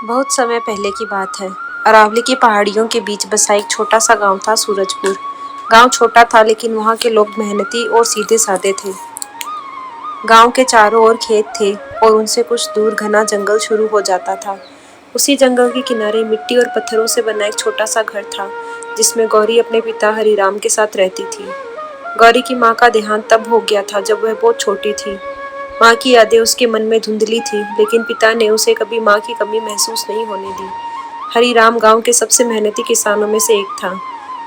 बहुत समय पहले की बात है। अरावली की पहाड़ियों के बीच बसा एक छोटा सा गांव था, सूरजपुर। गांव छोटा था लेकिन वहां के लोग मेहनती और सीधे साधे थे। गांव के चारों ओर खेत थे और उनसे कुछ दूर घना जंगल शुरू हो जाता था। उसी जंगल के किनारे मिट्टी और पत्थरों से बना एक छोटा सा घर था, जिसमें गौरी अपने पिता हरिराम के साथ रहती थी। गौरी की माँ का देहांत तब हो गया था जब वह बहुत छोटी थी। माँ की यादें उसके मन में धुंधली थी, लेकिन पिता ने उसे कभी माँ की कमी महसूस नहीं होने दी। हरिराम गांव के सबसे मेहनती किसानों में से एक था।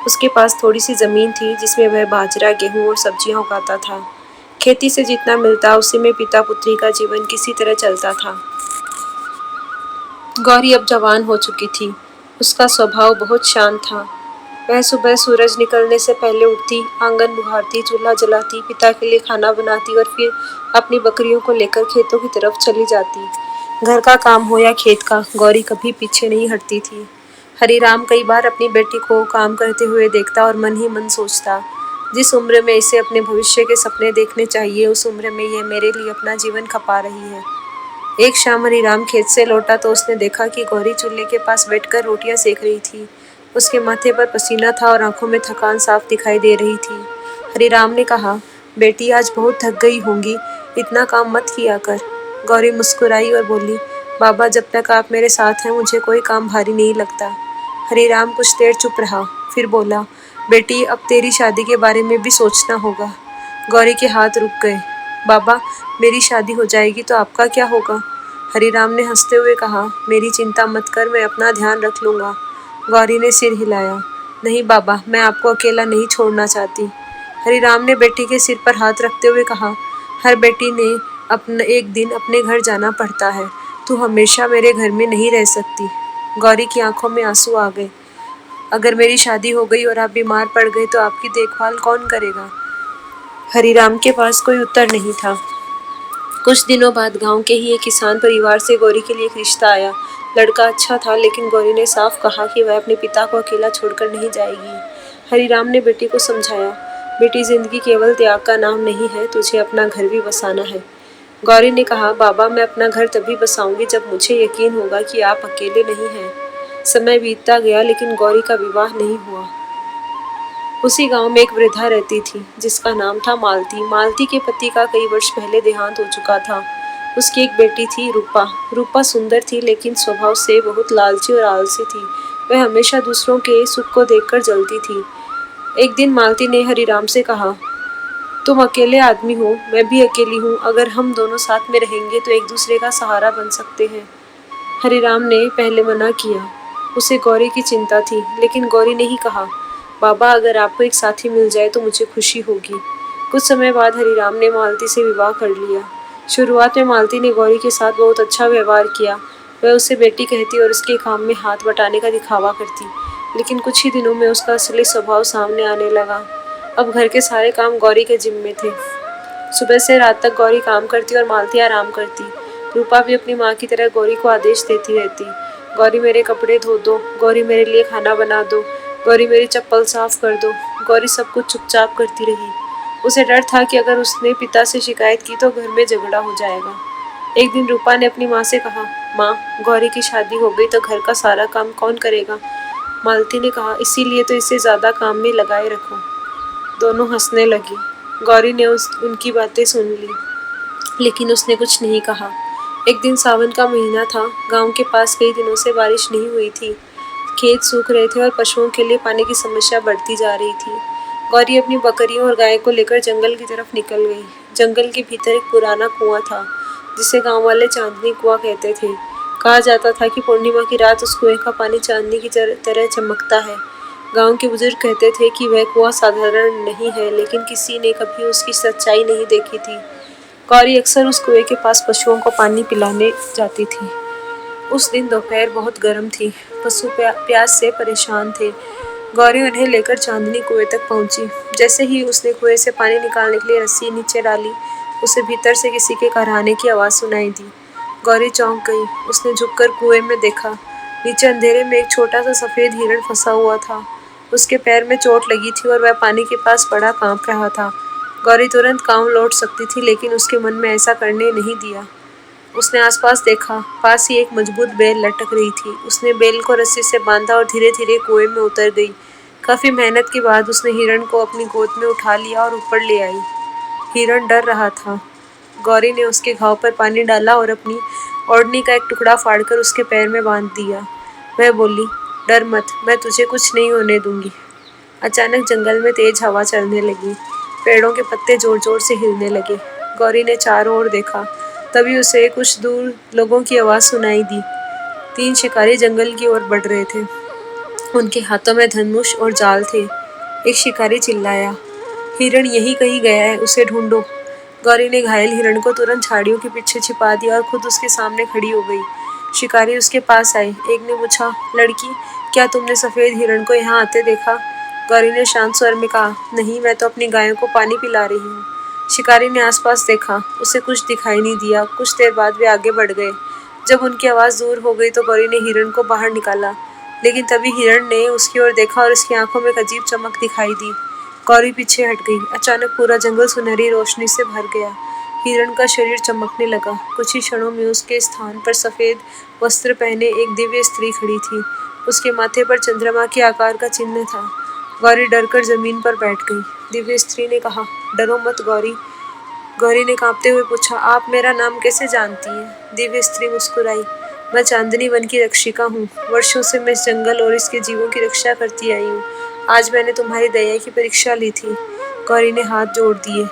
उसके पास थोड़ी सी जमीन थी जिसमें वह बाजरा, गेहूं और सब्जियां उगाता था। खेती से जितना मिलता उसी में पिता पुत्री का जीवन किसी तरह चलता था। गौरी अब जवान हो चुकी थी। उसका स्वभाव बहुत शांत था। वह सुबह सूरज निकलने से पहले उठती, आंगन बुहारती, चूल्हा जलाती, पिता के लिए खाना बनाती और फिर अपनी बकरियों को लेकर खेतों की तरफ चली जाती। घर का काम हो या खेत का, गौरी कभी पीछे नहीं हटती थी। हरिराम कई बार अपनी बेटी को काम करते हुए देखता और मन ही मन सोचता, जिस उम्र में इसे अपने भविष्य के सपने देखने चाहिए, उस उम्र में यह मेरे लिए अपना जीवन खपा रही है। एक शाम हरिराम खेत से लौटा तो उसने देखा कि गौरी चूल्हे के पास बैठकर रोटियां सेक रही थी। उसके माथे पर पसीना था और आंखों में थकान साफ दिखाई दे रही थी। हरिराम ने कहा, बेटी आज बहुत थक गई होंगी, इतना काम मत किया कर। गौरी मुस्कुराई और बोली, बाबा जब तक आप मेरे साथ हैं मुझे कोई काम भारी नहीं लगता। हरिराम कुछ देर चुप रहा, फिर बोला, बेटी अब तेरी शादी के बारे में भी सोचना होगा। गौरी के हाथ रुक गए। बाबा, मेरी शादी हो जाएगी तो आपका क्या होगा? हरिराम ने हंसते हुए कहा, मेरी चिंता मत कर, मैं अपना ध्यान रख लूंगा। गौरी ने सिर हिलाया, नहीं बाबा, मैं आपको अकेला नहीं छोड़ना चाहती। हरिराम ने बेटी के सिर पर हाथ रखते हुए कहा, हर बेटी ने अपना एक दिन अपने घर जाना पड़ता है, तू हमेशा मेरे घर में नहीं रह सकती। गौरी की आंखों में आंसू आ गए। अगर मेरी शादी हो गई और आप बीमार पड़ गए तो आपकी देखभाल कौन करेगा? हरिराम के पास कोई उत्तर नहीं था। कुछ दिनों बाद गांव के ही एक किसान परिवार से गौरी के लिए एक रिश्ता आया। लड़का अच्छा था, लेकिन गौरी ने साफ कहा कि वह अपने पिता को अकेला छोड़कर नहीं जाएगी। हरिराम ने बेटी को समझाया, बेटी जिंदगी केवल त्याग का नाम नहीं है, तुझे अपना घर भी बसाना है। गौरी ने कहा, बाबा मैं अपना घर तभी बसाऊंगी जब मुझे यकीन होगा कि आप अकेले नहीं हैं। समय बीतता गया लेकिन गौरी का विवाह नहीं हुआ। उसी गांव में एक वृद्धा रहती थी जिसका नाम था मालती। मालती के पति का कई वर्ष पहले देहांत हो चुका था। उसकी एक बेटी थी, रूपा। रूपा सुंदर थी लेकिन स्वभाव से बहुत लालची और आलसी थी। वह हमेशा दूसरों के सुख को देखकर जलती थी। एक दिन मालती ने हरिराम से कहा, तुम अकेले आदमी हो, मैं भी अकेली हूँ, अगर हम दोनों साथ में रहेंगे तो एक दूसरे का सहारा बन सकते हैं। हरिराम ने पहले मना किया। उसे गौरी की चिंता थी, लेकिन गौरी ने ही कहा, बाबा अगर आपको एक साथी मिल जाए तो मुझे खुशी होगी। कुछ समय बाद हरिराम ने मालती से विवाह कर लिया। शुरुआत में मालती ने गौरी के साथ बहुत अच्छा व्यवहार किया। वह उसे बेटी कहती और उसके काम में हाथ बटाने का दिखावा करती, लेकिन कुछ ही दिनों में उसका असली स्वभाव सामने आने लगा। अब घर के सारे काम गौरी के जिम्मे थे। सुबह से रात तक गौरी काम करती और मालती आराम करती। रूपा भी अपनी माँ की तरह गौरी को आदेश देती रहती, गौरी मेरे कपड़े धो दो, गौरी मेरे लिए खाना बना दो, गौरी मेरी चप्पल साफ कर दो। गौरी सब कुछ चुपचाप करती रही। उसे डर था कि अगर उसने पिता से शिकायत की तो घर में झगड़ा हो जाएगा। एक दिन रूपा ने अपनी माँ से कहा, माँ गौरी की शादी हो गई तो घर का सारा काम कौन करेगा? मालती ने कहा, इसीलिए तो इसे ज्यादा काम में लगाए रखो। दोनों हंसने लगी। गौरी ने उनकी बातें सुन ली, लेकिन उसने कुछ नहीं कहा। एक दिन सावन का महीना था। गांव के पास कई दिनों से बारिश नहीं हुई थी। खेत सूख रहे थे और पशुओं के लिए पानी की समस्या बढ़ती जा रही थी। गौरी अपनी बकरियों और गाय को लेकर जंगल की तरफ निकल गई। जंगल के भीतर एक पुराना कुआं था, जिसे गांव वाले चांदनी कुआं कहते थे। कहा जाता था कि पूर्णिमा की रात उस कुएं का पानी चांदनी की तरह चमकता है। गांव के बुजुर्ग कहते थे कि वह कुआं साधारण नहीं है, लेकिन किसी ने कभी उसकी सच्चाई नहीं देखी थी। गौरी अक्सर उस कुएं के पास पशुओं को पानी पिलाने जाती थी। उस दिन दोपहर बहुत गर्म थी। पशु प्यास से परेशान थे। गौरी उन्हें लेकर चांदनी कुएं तक पहुंची। जैसे ही उसने कुएं से पानी निकालने के लिए रस्सी नीचे डाली, उसे भीतर से किसी के कराहने की आवाज़ सुनाई दी। गौरी चौंक गई। उसने झुककर कुएं में देखा। नीचे अंधेरे में एक छोटा सा सफ़ेद हिरण फंसा हुआ था। उसके पैर में चोट लगी थी और वह पानी के पास बड़ा कांप रहा था। गौरी तुरंत गांव लौट सकती थी, लेकिन उसके मन में ऐसा करने नहीं दिया। उसने आसपास देखा, पास ही एक मजबूत बेल लटक रही थी। उसने बेल को रस्सी से बांधा और धीरे धीरे कुएं में उतर गई। काफी मेहनत के बाद उसने हिरण को अपनी गोद में उठा लिया और ऊपर ले आई। हिरण डर रहा था। गौरी ने उसके घाव पर पानी डाला और अपनी ओढ़नी का एक टुकड़ा फाड़कर उसके पैर में बांध दिया। वह बोली, डर मत, मैं तुझे कुछ नहीं होने दूंगी। अचानक जंगल में तेज हवा चलने लगी। पेड़ों के पत्ते जोर जोर से हिलने लगे। गौरी ने चारों ओर देखा। तभी उसे कुछ दूर लोगों की आवाज सुनाई दी। 3 शिकारी जंगल की ओर बढ़ रहे थे। उनके हाथों में धनुष और जाल थे। एक शिकारी चिल्लाया, हिरण यहीं कहीं गया है, उसे ढूंढो। गौरी ने घायल हिरण को तुरंत झाड़ियों के पीछे छिपा दिया और खुद उसके सामने खड़ी हो गई। शिकारी उसके पास आए। एक ने पूछा, लड़की, क्या तुमने सफेद हिरण को यहाँ आते देखा? गौरी ने शांत स्वर में कहा, नहीं, मैं तो अपनी गायों को पानी पिला रही हूँ। शिकारी ने आसपास देखा। उसे कुछ दिखाई नहीं दिया। कुछ देर बाद वे आगे बढ़ गए। जब उनकी आवाज दूर हो गई तो गौरी ने हिरण को बाहर निकाला। लेकिन तभी हिरण ने उसकी ओर देखा और उसकी आंखों में एक अजीब चमक दिखाई दी। गौरी पीछे हट गई। अचानक पूरा जंगल सुनहरी रोशनी से भर गया। हिरण का शरीर चमकने लगा। कुछ ही क्षणों में उसके स्थान पर सफेद वस्त्र पहने एक दिव्य स्त्री खड़ी थी। उसके माथे पर चंद्रमा के आकार का चिन्ह था। गौरी डरकर जमीन पर बैठ गई। दिव्य स्त्री ने कहा, डरो मत गौरी। गौरी ने कांपते हुए पूछा, आप मेरा नाम कैसे जानती हैं? दिव्य स्त्री मुस्कुराई, मैं चांदनी वन की रक्षिका हूँ। वर्षों से मैं इस जंगल और इसके जीवों की रक्षा करती आई हूँ। आज मैंने तुम्हारी दया की परीक्षा ली थी। गौरी ने हाथ जोड़ दिए।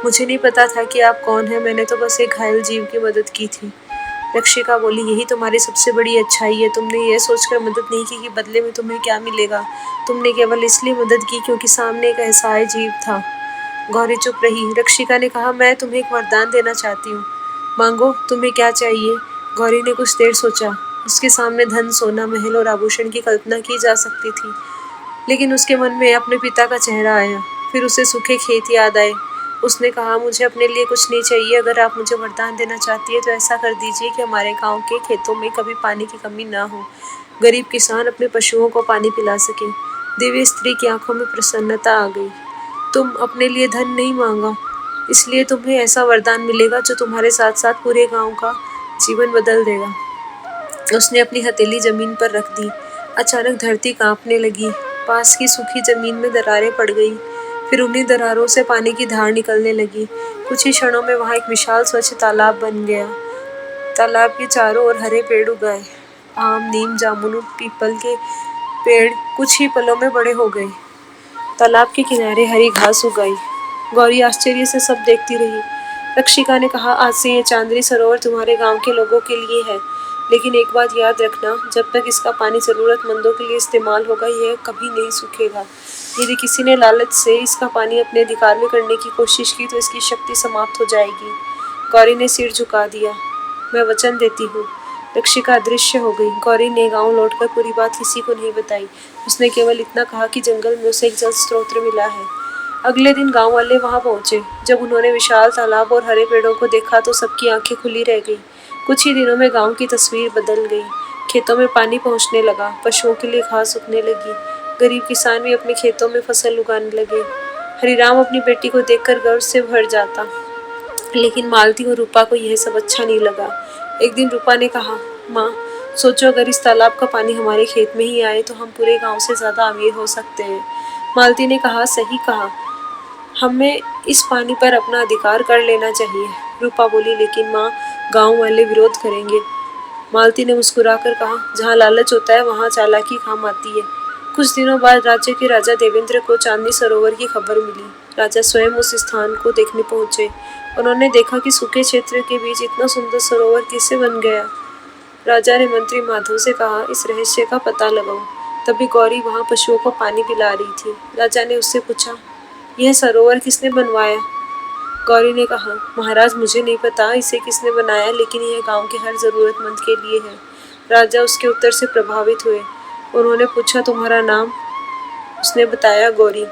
मुझे नहीं पता था कि आप कौन हैं, मैंने तो बस एक घायल जीव की मदद की थी। रक्षिका बोली, यही तुम्हारी सबसे बड़ी अच्छाई है। तुमने यह सोचकर मदद नहीं की कि बदले में तुम्हें क्या मिलेगा। तुमने केवल इसलिए मदद की क्योंकि सामने एक असहाय जीव था। गौरी चुप रही। रक्षिका ने कहा, मैं तुम्हें एक वरदान देना चाहती हूँ। मांगो, तुम्हें क्या चाहिए? गौरी ने कुछ देर सोचा। उसके सामने धन, सोना, महल और आभूषण की कल्पना की जा सकती थी, लेकिन उसके मन में अपने पिता का चेहरा आया। फिर उसे सूखे खेत याद आए। उसने कहा, मुझे अपने लिए कुछ नहीं चाहिए। अगर आप मुझे वरदान देना चाहती है तो ऐसा कर दीजिए कि हमारे गांव के खेतों में कभी पानी की कमी ना हो, गरीब किसान अपने पशुओं को पानी पिला सके। दिव्य स्त्री की आंखों में प्रसन्नता आ गई। तुम अपने लिए धन नहीं मांगा, इसलिए तुम्हें ऐसा वरदान मिलेगा जो तुम्हारे साथ साथ पूरे गांव का जीवन बदल देगा। उसने अपनी हथेली जमीन पर रख दी। अचानक धरती कांपने लगी। पास की सूखी जमीन में दरारें पड़ गई। फिर उन्हीं दरारों से पानी की धार निकलने लगी। कुछ ही क्षणों में वहां एक विशाल स्वच्छ तालाब बन गया। तालाब के चारों ओर हरे पेड़ उगाए। आम, नीम, जामुन, पीपल के पेड़ कुछ ही पलों में बड़े हो गए। तालाब के किनारे हरी घास उगाई। गौरी आश्चर्य से सब देखती रही। रक्षिका ने कहा, आज से ये चांदनी सरोवर तुम्हारे गांव के लोगों के लिए है, लेकिन एक बात याद रखना, जब तक इसका पानी जरूरतमंदों के लिए इस्तेमाल होगा यह कभी नहीं सूखेगा। यदि किसी ने लालच से इसका पानी अपने अधिकार में करने की कोशिश की तो इसकी शक्ति समाप्त हो जाएगी। गौरी ने सिर झुका दिया। मैं वचन देती हूँ। रक्षिका अदृश्य हो गई। गौरी ने गांव लौटकर पूरी बात किसी को नहीं बताई। उसने केवल इतना कहा कि जंगल में उसे एक जल स्रोत मिला है। अगले दिन गांव वाले वहां पहुंचे। जब उन्होंने विशाल तालाब और हरे पेड़ों को देखा तो सबकी आंखें खुली रह गई। कुछ ही दिनों में गांव की तस्वीर बदल गई। खेतों में पानी पहुंचने लगा। पशुओं के लिए घास उगने लगी। गरीब किसान भी अपने खेतों में फसल उगाने लगे। हरिराम अपनी बेटी को देखकर गर्व से भर जाता, लेकिन मालती और रूपा को यह सब अच्छा नहीं लगा। एक दिन रूपा ने कहा, माँ, सोचो अगर इस तालाब का पानी हमारे खेत में ही आए तो हम पूरे गांव से ज्यादा अमीर हो सकते हैं। मालती ने कहा, सही कहा, हमें इस पानी पर अपना अधिकार कर लेना चाहिए। रूपा बोली, लेकिन माँ, गांव वाले विरोध करेंगे। मालती ने मुस्कुराकर कहा, जहाँ लालच होता है वहाँ चालाकी काम आती है। कुछ दिनों बाद राज्य के राजा देवेंद्र को चांदनी सरोवर की खबर मिली। राजा स्वयं उस स्थान को देखने पहुंचे। उन्होंने देखा कि सूखे क्षेत्र के बीच इतना सुंदर सरोवर कैसे बन गया। राजा ने मंत्री माधव से कहा, इस रहस्य का पता लगाओ। तभी गौरी वहां पशुओं को पानी पिला रही थी। राजा ने उससे पूछा, यह सरोवर किसने बनवाया? गौरी ने कहा, महाराज, मुझे नहीं पता इसे किसने बनाया, लेकिन यह गांव के हर जरूरतमंद के लिए है। राजा उसके उत्तर से प्रभावित हुए। उन्होंने पूछा, तुम्हारा नाम? उसने बताया, गौरी।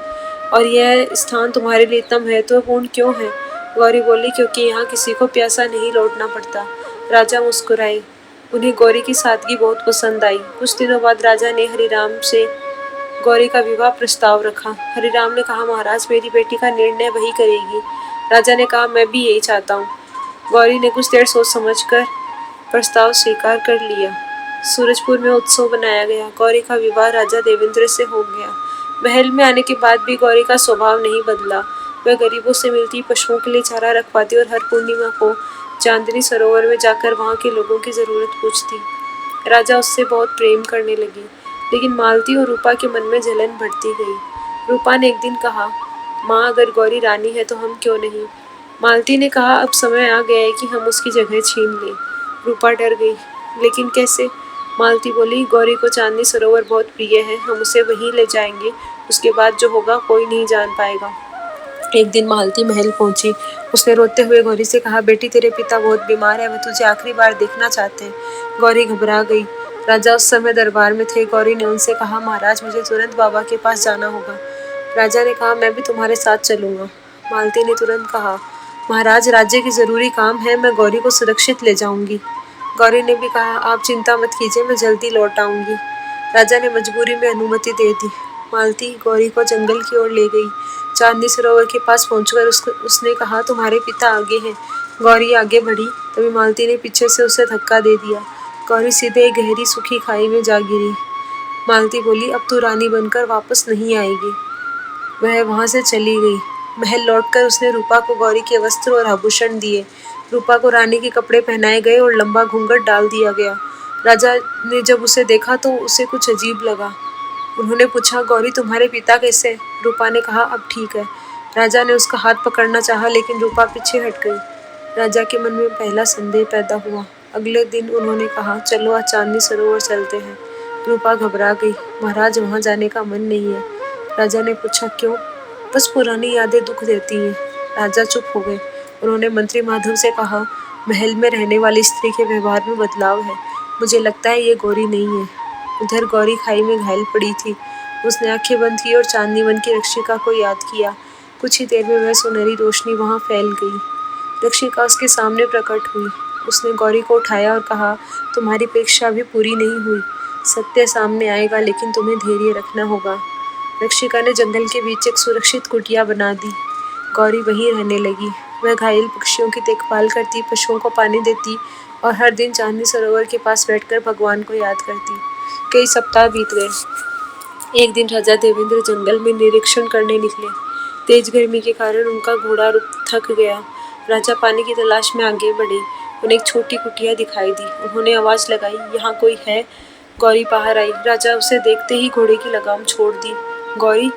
और यह स्थान तुम्हारे लिए इतना महत्वपूर्ण क्यों है? गौरी बोली, क्योंकि यहाँ किसी को प्यासा नहीं लौटना पड़ता। राजा मुस्कुराए। उन्हें गौरी की सादगी बहुत पसंद आई। कुछ दिनों बाद राजा ने हरिराम से गौरी का विवाह प्रस्ताव रखा। हरिराम ने कहा, महाराज, मेरी बेटी का निर्णय वही करेगी। राजा ने कहा, मैं भी यही चाहता हूँ। गौरी ने कुछ देर सोच समझकर प्रस्ताव स्वीकार कर लिया। सूरजपुर में उत्सव बनाया गया। गौरी का विवाह राजा देवेंद्र से हो गया। महल में आने के बाद भी गौरी का स्वभाव नहीं बदला। वह गरीबों से मिलती, पशुओं के लिए चारा रखवाती और हर पूर्णिमा को चांदनी सरोवर में जाकर वहां के लोगों की जरूरत पूछती। राजा उससे बहुत प्रेम करने लगे, लेकिन मालती और रूपा के मन में जलन बढ़ती गई। रूपा ने एक दिन कहा, माँ, अगर गौरी रानी है तो हम क्यों नहीं? मालती ने कहा, अब समय आ गया है कि हम उसकी जगह छीन लें। रूपा डर गई, लेकिन कैसे? मालती बोली, गौरी को चांदनी सरोवर बहुत प्रिय है, हम उसे वहीं ले जाएंगे। उसके बाद जो होगा कोई नहीं जान पाएगा। एक दिन मालती महल पहुंची। उसने रोते हुए गौरी से कहा, बेटी, तेरे पिता बहुत बीमार है, वे तुझे आखिरी बार देखना चाहते हैं। गौरी घबरा गई। राजा उस समय दरबार में थे। गौरी ने उनसे कहा, महाराज, मुझे तुरंत बाबा के पास जाना होगा। राजा ने कहा, मैं भी तुम्हारे साथ चलूंगा। मालती ने तुरंत कहा, महाराज, राज्य की जरूरी काम है, मैं गौरी को सुरक्षित ले जाऊंगी। गौरी ने भी कहा, आप चिंता मत कीजिए, मैं जल्दी लौट आऊंगी। राजा ने मजबूरी में अनुमति दे दी। मालती गौरी को जंगल की ओर ले गई। चांदनी सरोवर के पास पहुंचकर उसने कहा, तुम्हारे पिता आगे हैं। गौरी आगे बढ़ी, तभी मालती ने पीछे से उसे धक्का दे दिया। गौरी सीधे एक गहरी सूखी खाई में जा गिरी। मालती बोली, अब तू रानी बनकर वापस नहीं आएगी। वह वहां से चली गई। महल लौटकर उसने रूपा को गौरी के वस्त्र और आभूषण दिए। रूपा को रानी के कपड़े पहनाए गए और लंबा घूंघट डाल दिया गया। राजा ने जब उसे देखा तो उसे कुछ अजीब लगा। उन्होंने पूछा, गौरी, तुम्हारे पिता कैसे? रूपा ने कहा, अब ठीक है। राजा ने उसका हाथ पकड़ना चाहा, लेकिन रूपा पीछे हट गई। राजा के मन में पहला संदेह पैदा हुआ। अगले दिन उन्होंने कहा, चलो आज चांदनी सरोवर चलते हैं। रूपा घबरा गई। महाराज, वहां जाने का मन नहीं है। राजा ने पूछा, क्यों? बस पुरानी यादें दुख देती हैं। राजा चुप हो गए। उन्होंने मंत्री माधव से कहा, महल में रहने वाली स्त्री के व्यवहार में बदलाव है। मुझे लगता है ये गौरी नहीं है। उधर गौरी खाई में घायल पड़ी थी। उसने आंखें बंद की और चांदनी वन की रक्षिका को याद किया। कुछ ही देर में वह सुनहरी रोशनी वहां फैल गई। रक्षिका उसके सामने प्रकट हुई। उसने गौरी को उठाया और कहा, तुम्हारी परीक्षा अभी पूरी नहीं हुई। सत्य सामने आएगा, लेकिन तुम्हें धैर्य रखना होगा। रक्षिका ने जंगल के बीच एक सुरक्षित कुटिया बना दी। गौरी वहीं रहने लगी। वह घायल पक्षियों की देखभाल करती, पशुओं को पानी देती और हर दिन चांदनी सरोवर के पास बैठकर भगवान को याद करती। कई सप्ताह बीत गए। एक दिन राजा देवेंद्र जंगल में निरीक्षण करने निकले। तेज गर्मी के कारण उनका घोड़ा थक गया। राजा पानी की तलाश में आगे बढ़े। उन्हें एक छोटी कुटिया दिखाई दी। उन्होंने आवाज लगाई, यहाँ कोई है? गौरी बाहर आई। राजा उसे देखते ही घोड़े की लगाम छोड़ दी। गौरी?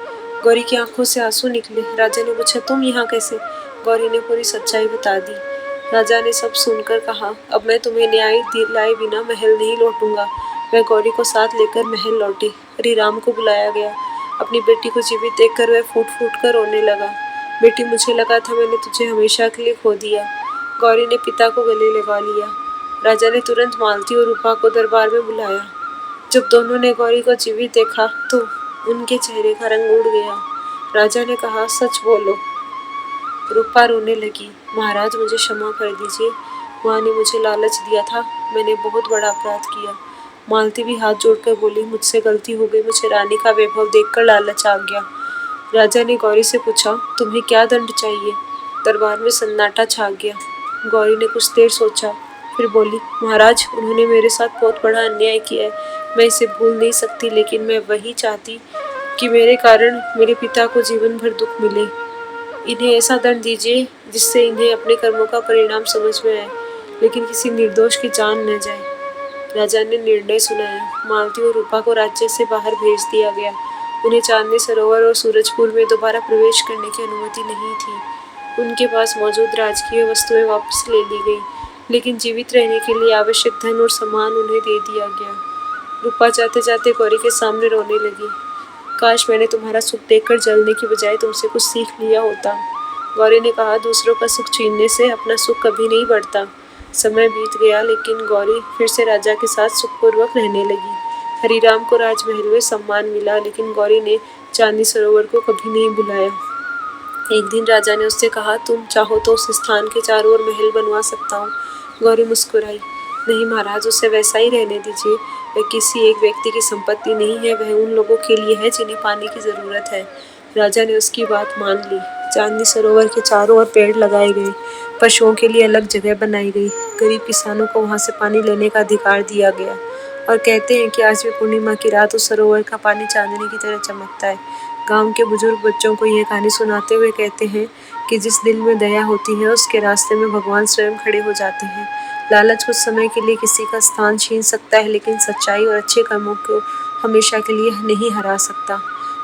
गौरी की आंखों से आंसू निकले। राजा ने पूछा, तुम यहाँ कैसे? गौरी ने पूरी सच्चाई बता दी। राजा ने सब सुनकर कहा, अब मैं तुम्हें न्याय दिलाए बिना महल नहीं लौटूंगा। वह गौरी को साथ लेकर महल लौटी। हरिराम को बुलाया गया। अपनी बेटी को जीवित देखकर वह फूट फूट कर रोने लगा। बेटी, मुझे लगा था मैंने तुझे हमेशा के लिए खो दिया। गौरी ने पिता को गले लगा लिया। राजा ने तुरंत मालती और रूपा को दरबार में बुलाया। जब दोनों ने गौरी को जीवित देखा तो उनके चेहरे का रंग उड़ गया। राजा ने कहा, सच बोलो। रूपा रोने लगी। महाराज, मुझे क्षमा कर दीजिए। माँ ने मुझे लालच दिया था। मैंने बहुत बड़ा अपराध किया। मालती भी हाथ जोड़कर बोली, मुझसे गलती हो गई। मुझे रानी का वैभव देखकर लालच आ गया। राजा ने गौरी से पूछा, तुम्हें क्या दंड चाहिए? दरबार में सन्नाटा छा गया। गौरी ने कुछ देर सोचा, फिर बोली, महाराज, उन्होंने मेरे साथ बहुत बड़ा अन्याय किया है। मैं इसे भूल नहीं सकती, लेकिन मैं वही चाहती कि मेरे कारण मेरे पिता को जीवन भर दुख मिले। इन्हें ऐसा दंड दीजिए जिससे इन्हें अपने कर्मों का परिणाम समझ में आए, लेकिन किसी निर्दोष की जान न जाए। राजा ने निर्णय सुनाया। मालती और रूपा को राज्य से बाहर भेज दिया गया। उन्हें चांदनी सरोवर और सूरजपुर में दोबारा प्रवेश करने की अनुमति नहीं थी। उनके पास मौजूद राजकीय वस्तुएं वापस ले ली गई, लेकिन जीवित रहने के लिए आवश्यक धन और सामान उन्हें दे दिया गया। रूपा जाते जाते गौरी के सामने रोने लगी। काश मैंने तुम्हारा सुख देखकर जलने की बजाय तुमसे कुछ सीख लिया होता। गौरी ने कहा, दूसरों का सुख छीनने से अपना सुख कभी नहीं बढ़ता। समय बीत गया, लेकिन गौरी फिर से राजा के साथ सुखपूर्वक रहने लगी। हरिराम को राजमहल में सम्मान मिला, लेकिन गौरी ने चांदनी सरोवर को कभी नहीं बुलाया। एक दिन राजा ने उससे कहा, तुम चाहो तो उस स्थान के चारों ओर महल बनवा सकता हूँ। गौरी मुस्कुराई। नहीं महाराज, उसे वैसा ही रहने दीजिए। वह किसी एक व्यक्ति की संपत्ति नहीं है, वह उन लोगों के लिए है जिन्हें पानी की जरूरत है। राजा ने उसकी बात मान ली। चांदनी सरोवर के चारों ओर पेड़ लगाए गए, पशुओं के लिए अलग जगह बनाई गई, गरीब किसानों को वहां से पानी लेने का अधिकार दिया गया। और कहते हैं कि आज भी पूर्णिमा की रात उस सरोवर का पानी चांदनी की तरह चमकता है। गांव के बुजुर्ग बच्चों को यह कहानी सुनाते हुए कहते हैं कि जिस दिल में दया होती है उसके रास्ते में भगवान स्वयं खड़े हो जाते हैं। लालच कुछ समय के लिए किसी का स्थान छीन सकता है, लेकिन सच्चाई और अच्छे कर्मों को हमेशा के लिए नहीं हरा सकता।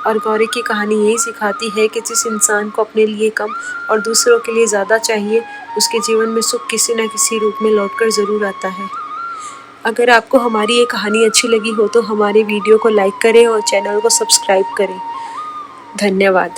और गौरी की कहानी यही सिखाती है कि जिस इंसान को अपने लिए कम और दूसरों के लिए ज़्यादा चाहिए, उसके जीवन में सुख किसी न किसी रूप में लौटकर ज़रूर आता है। अगर आपको हमारी ये कहानी अच्छी लगी हो तो हमारे वीडियो को लाइक करें और चैनल को सब्सक्राइब करें। धन्यवाद।